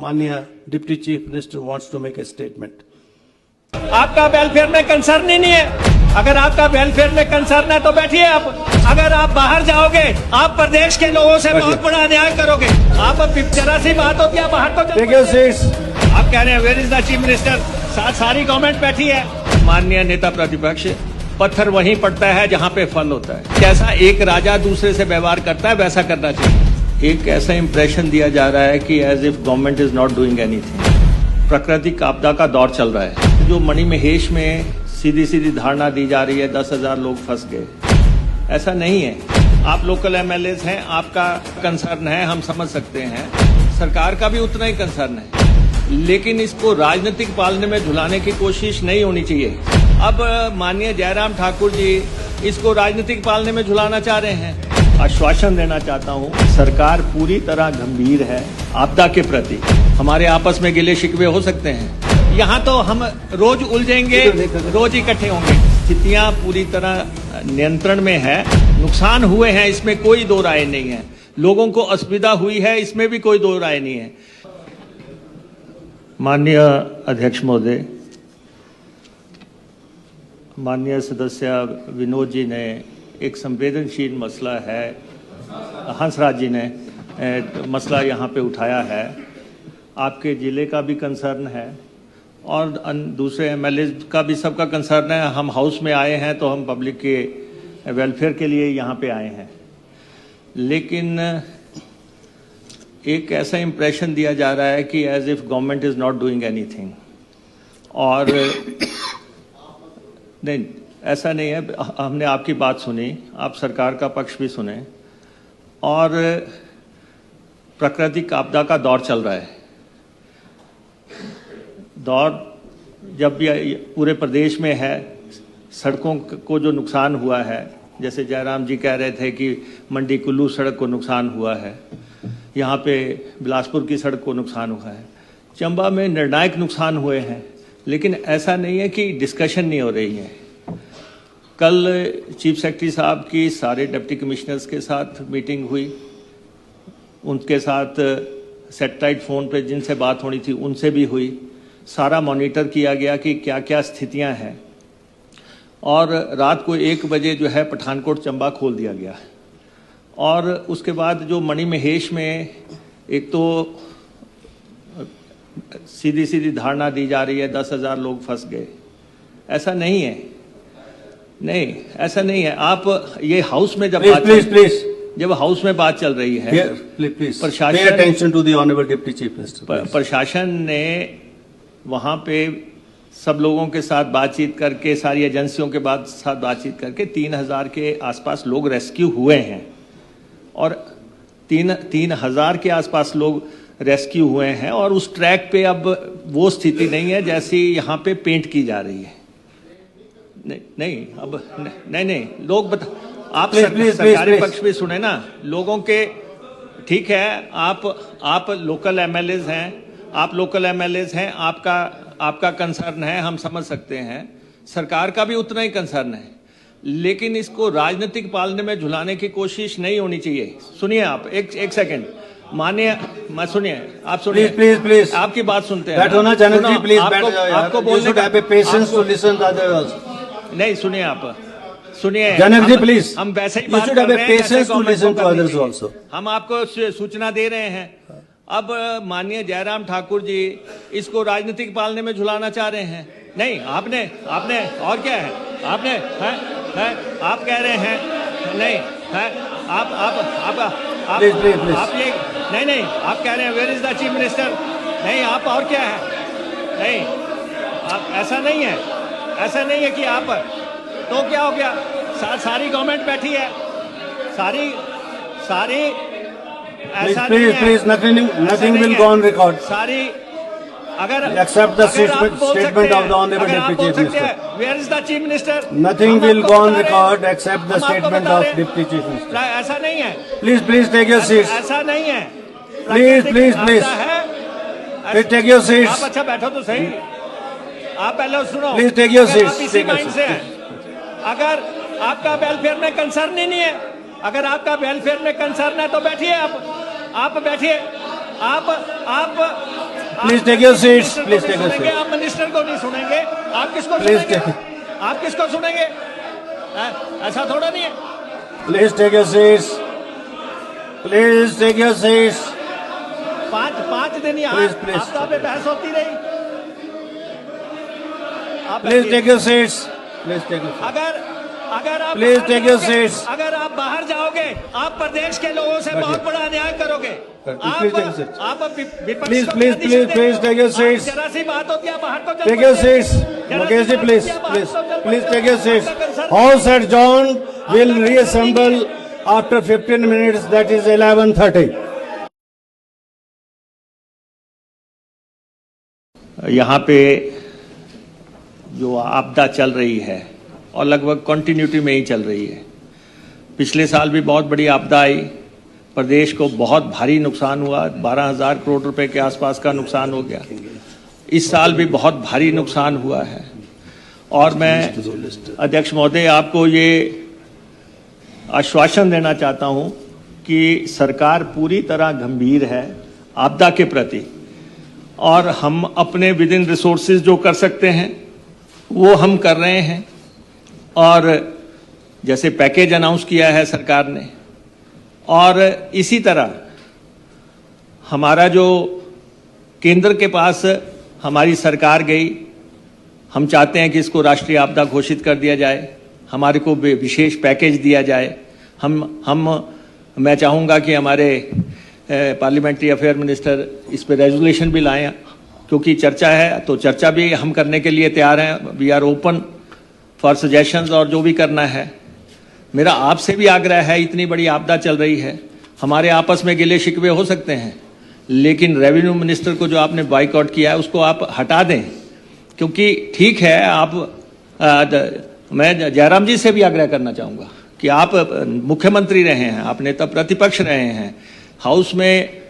माननीय deputy chief minister wants to make a statement. आपका welfare में कंसर्न ही नहीं है। अगर आपका वेलफेयर में कंसर्न है तो बैठिए आप। अगर आप बाहर जाओगे, आप प्रदेश के लोगों से बहुत बड़ा अन्याय करोगे। आप जरा सी बात होती है बाहर तो आप कह रहे हैं where is the chief minister, सारी गवर्नमेंट बैठी है। माननीय नेता प्रतिपक्ष, पत्थर वहीं पड़ता है जहां पे फल होता है। कैसा एक राजा दूसरे से व्यवहार करता है वैसा करना चाहिए। एक ऐसा इंप्रेशन दिया जा रहा है कि as if government is not doing anything. प्राकृतिक आपदा का दौर चल रहा है। जो मणिमहेश में सीधी सीधी धारणा दी जा रही है 10,000 लोग फंस गए, ऐसा नहीं है। आप लोकल एमएलएज हैं, आपका कंसर्न है, हम समझ सकते हैं। सरकार का भी उतना ही कंसर्न है, लेकिन इसको राजनीतिक पालने में झुलाने की कोशिश नहीं होनी चाहिए। अब माननीय जयराम ठाकुर जी इसको राजनीतिक पालने में झुलाना चाह रहे हैं। आश्वासन देना चाहता हूं, सरकार पूरी तरह गंभीर है आपदा के प्रति। हमारे आपस में गिले शिकवे हो सकते हैं, यहाँ तो हम रोज उलझेंगे, रोज इकट्ठे होंगे। स्थितियां पूरी तरह नियंत्रण में है। नुकसान हुए हैं, इसमें कोई दो राय नहीं है। लोगों को असुविधा हुई है, इसमें भी कोई दो राय नहीं है। माननीय अध्यक्ष महोदय, माननीय सदस्य विनोद जी ने एक संवेदनशील मसला है, हंसराज जी ने मसला यहाँ पे उठाया है। आपके जिले का भी कंसर्न है और दूसरे एमएलए का भी सबका कंसर्न है। हम हाउस में आए हैं तो हम पब्लिक के वेलफेयर के लिए यहाँ पे आए हैं, लेकिन एक ऐसा इंप्रेशन दिया जा रहा है कि as if government is not doing anything. और नहीं, ऐसा नहीं है। हमने आपकी बात सुनी, आप सरकार का पक्ष भी सुने, और प्राकृतिक आपदा का दौर चल रहा है। दौर जब भी पूरे प्रदेश में है, सड़कों को जो नुकसान हुआ है, जैसे जयराम जी कह रहे थे कि मंडी कुल्लू सड़क को नुकसान हुआ है, यहाँ पे बिलासपुर की सड़क को नुकसान हुआ है, चंबा में निर्णायक नुकसान हुए हैं, लेकिन ऐसा नहीं है कि डिस्कशन नहीं हो रही है। कल चीफ सेक्रेटरी साहब की सारे डिप्टी कमिश्नर्स के साथ मीटिंग हुई, उनके साथ सैटेलाइट फ़ोन पे जिनसे बात होनी थी उनसे भी हुई। सारा मॉनिटर किया गया कि क्या क्या स्थितियां हैं, और रात को 1 बजे जो है पठानकोट चंबा खोल दिया गया। और उसके बाद जो मणिमहेश में एक तो सीधी सीधी धारणा दी जा रही है 10,000 लोग फंस गए, ऐसा नहीं है। नहीं, ऐसा नहीं है। आप ये हाउस में जब जब हाउस में बात चल रही है, प्रशासन ने वहां पे सब लोगों के साथ बातचीत करके, सारी एजेंसियों के साथ बातचीत करके 3,000 के आसपास लोग रेस्क्यू हुए हैं, और 3,000 के आसपास लोग रेस्क्यू हुए हैं। और उस ट्रैक पे अब वो स्थिति नहीं है जैसी यहाँ पे पेंट की जा रही है। नहीं, अब नहीं, लोग आप सरकारी पक्ष भी सुने ना लोगों के। ठीक है, आप लोकल एमएलएज हैं, आपका कंसर्न है, हम समझ सकते हैं। सरकार का भी उतना ही कंसर्न है, लेकिन इसको राजनीतिक पालने में झुलाने की कोशिश नहीं होनी चाहिए। सुनिए आप एक सेकंड, माननीय मत सुनिए, आप सुनिए प्लीज, आपकी बात सुनते हैं। बैठो ना जनक जी, प्लीज बैठ जाओ। आपको बोलने का patience to listen to others. नहीं, सुनिए आप, सुनिए जनक जी प्लीज, हम वैसे ही बात कर रहे हैं, हम आपको सूचना दे रहे हैं। अब माननीय जयराम ठाकुर जी इसको राजनीतिक पालने में झुलाना चाह रहे हैं। नहीं, आपने और क्या है, आपने है आप कह रहे हैं नहीं है, आप ये नहीं, आप कह रहे हैं where is the chief minister. नहीं, आप और क्या है, नहीं, आप ऐसा नहीं है कि आप, तो क्या हो गया, सारी गवर्नमेंट बैठी है, सारी ऐसा please nothing will go on record. सारी अगर accept the statement of the honorable deputy chief minister. Where is the chief minister? Nothing will go on record except the statement of deputy chief minister. ऐसा नहीं है। Please take your seats. ऐसा नहीं है। Please. Please take your seats. आप अच्छा बैठो तो सही। आप पहले सुनो। Please take your seats. इसी माइंड से हैं। अगर आपका वेलफेयर में कंसर्न ही नहीं है, अगर आपका वेलफेयर में कंसर्न है तो बैठिए आप बैठिए। आप Please take your seats. Please take your seats. आप मिनिस्टर को नहीं सुनेंगे, आप किसको Please सुनेंगे? take- आप किसको सुनेंगे? ऐसा थोड़ा नहीं है। Please take your seats. Please take your seats. पाँच दिन यहाँ Please, please. आपदा पे बहस होती रही। आप Please बैठिए। take your seats. Please take your seats. अगर आप Please बाहर take your जाओगे- seats. अगर आप बाहर जाओगे, आप प्रदेश के लोगों से बहुत बड़ा अन्याय करोगे। Please take your seats. आप विपक्ष Please, को please, क्या दिशा please, देते please हो? take your आप seats. जरा सी बात होती है बाहर को चल Take your पड़ते हैं। seats. जरा Mukesh सी ji, बात please, होती है, बाहर please, को चल please पड़ते take हैं। your seats. आपका concern- House adjourned. Will reassemble after 15 minutes. That is 11:30. यहाँ पे जो आपदा चल रही है और लगभग कंटिन्यूटी में ही चल रही है। पिछले साल भी बहुत बड़ी आपदा आई, प्रदेश को बहुत भारी नुकसान हुआ, 12,000 करोड़ रुपए के आसपास का नुकसान हो गया। इस साल भी बहुत भारी नुकसान हुआ है और मैं अध्यक्ष महोदय आपको ये आश्वासन देना चाहता हूँ कि सरकार पूरी तरह गंभीर है आपदा के प्रति और हम अपने विद इन रिसोर्सेज जो कर सकते हैं वो हम कर रहे हैं। और जैसे पैकेज अनाउंस किया है सरकार ने, और इसी तरह हमारा जो केंद्र के पास हमारी सरकार गई, हम चाहते हैं कि इसको राष्ट्रीय आपदा घोषित कर दिया जाए, हमारे को विशेष पैकेज दिया जाए। मैं चाहूँगा कि हमारे पार्लियामेंट्री अफेयर मिनिस्टर इस पे रेजोल्यूशन भी लाएं, क्योंकि चर्चा है तो चर्चा भी हम करने के लिए तैयार हैं। We are open for suggestions और जो भी करना है। मेरा आपसे भी आग्रह है, इतनी बड़ी आपदा चल रही है, हमारे आपस में गिले शिकवे हो सकते हैं, लेकिन रेवेन्यू मिनिस्टर को जो आपने बाइकआउट किया है उसको आप हटा दें, क्योंकि ठीक है आप मैं जयराम जी से भी आग्रह करना चाहूँगा कि आप मुख्यमंत्री रहे हैं, आप नेता प्रतिपक्ष रहे हैं, हाउस में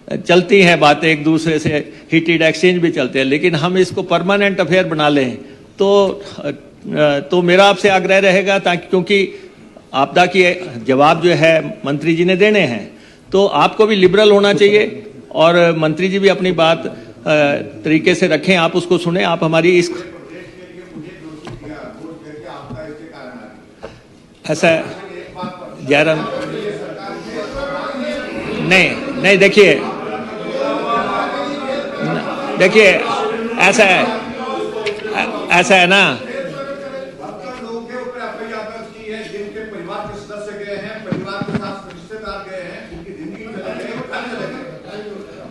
चलती हैं बातें एक दूसरे से, हीटेड एक्सचेंज भी चलते हैं, लेकिन हम इसको परमानेंट अफेयर बना लें तो मेरा आपसे आग्रह रहेगा, ताकि क्योंकि आपदा की जवाब जो है मंत्री जी ने देने हैं, तो आपको भी लिबरल होना चाहिए और मंत्री जी भी अपनी बात तरीके से रखें, आप उसको सुने। आप हमारी इस ऐसा जयराम नहीं देखिए ऐसा है ना,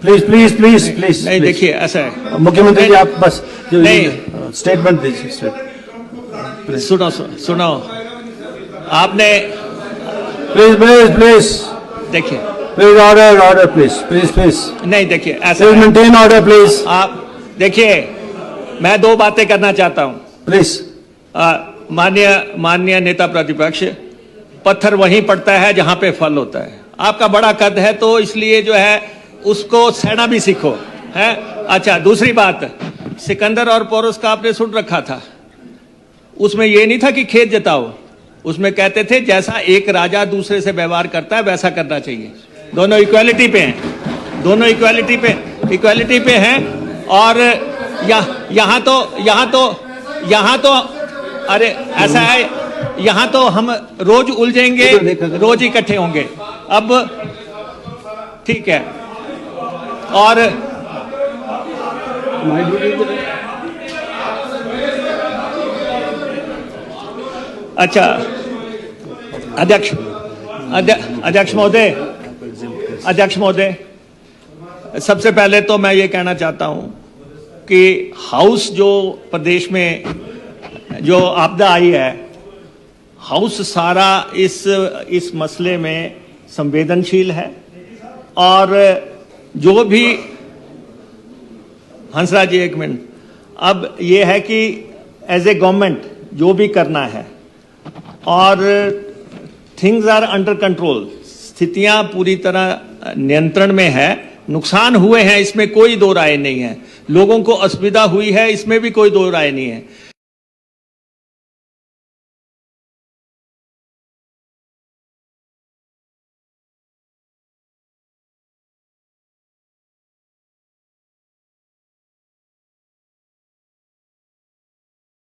प्लीज नहीं देखिए ऐसा है मुख्यमंत्री जी आप बस नहीं। स्टेटमेंट दीजिए। सुनो आपने प्लीज देखिए प्लीज ऑर्डर प्लीज नहीं देखिए ऐसा प्लीज है। मेंटेन ऑर्डर प्लीज आप देखिए मैं दो बातें करना चाहता हूं। प्लीज माननीय नेता प्रतिपक्ष, पत्थर वहीं पड़ता है जहां पे फल होता है। आपका बड़ा कद है तो इसलिए जो है उसको सहना भी सीखो है। अच्छा, दूसरी बात, सिकंदर और पोरस का आपने सुन रखा था, उसमें ये नहीं था कि खेत जताओ, उसमें कहते थे जैसा एक राजा दूसरे से व्यवहार करता है वैसा करना चाहिए। दोनों इक्वालिटी पे हैं, दोनों इक्वालिटी पे हैं। और यहाँ तो अरे ऐसा है, यहाँ तो हम रोज उलझेंगे, रोज इकट्ठे होंगे। अब ठीक है, और अच्छा अध्यक्ष महोदय, सबसे पहले तो मैं ये कहना चाहता हूं कि हाउस जो प्रदेश में जो आपदा आई है, हाउस सारा इस मसले में संवेदनशील है। और जो भी हंसराज जी एक मिनट, अब ये है कि एज ए गवर्नमेंट जो भी करना है और थिंग्स आर अंडर कंट्रोल, स्थितियां पूरी तरह नियंत्रण में है। नुकसान हुए हैं इसमें कोई दो राय नहीं है, लोगों को असुविधा हुई है इसमें भी कोई दो राय नहीं है,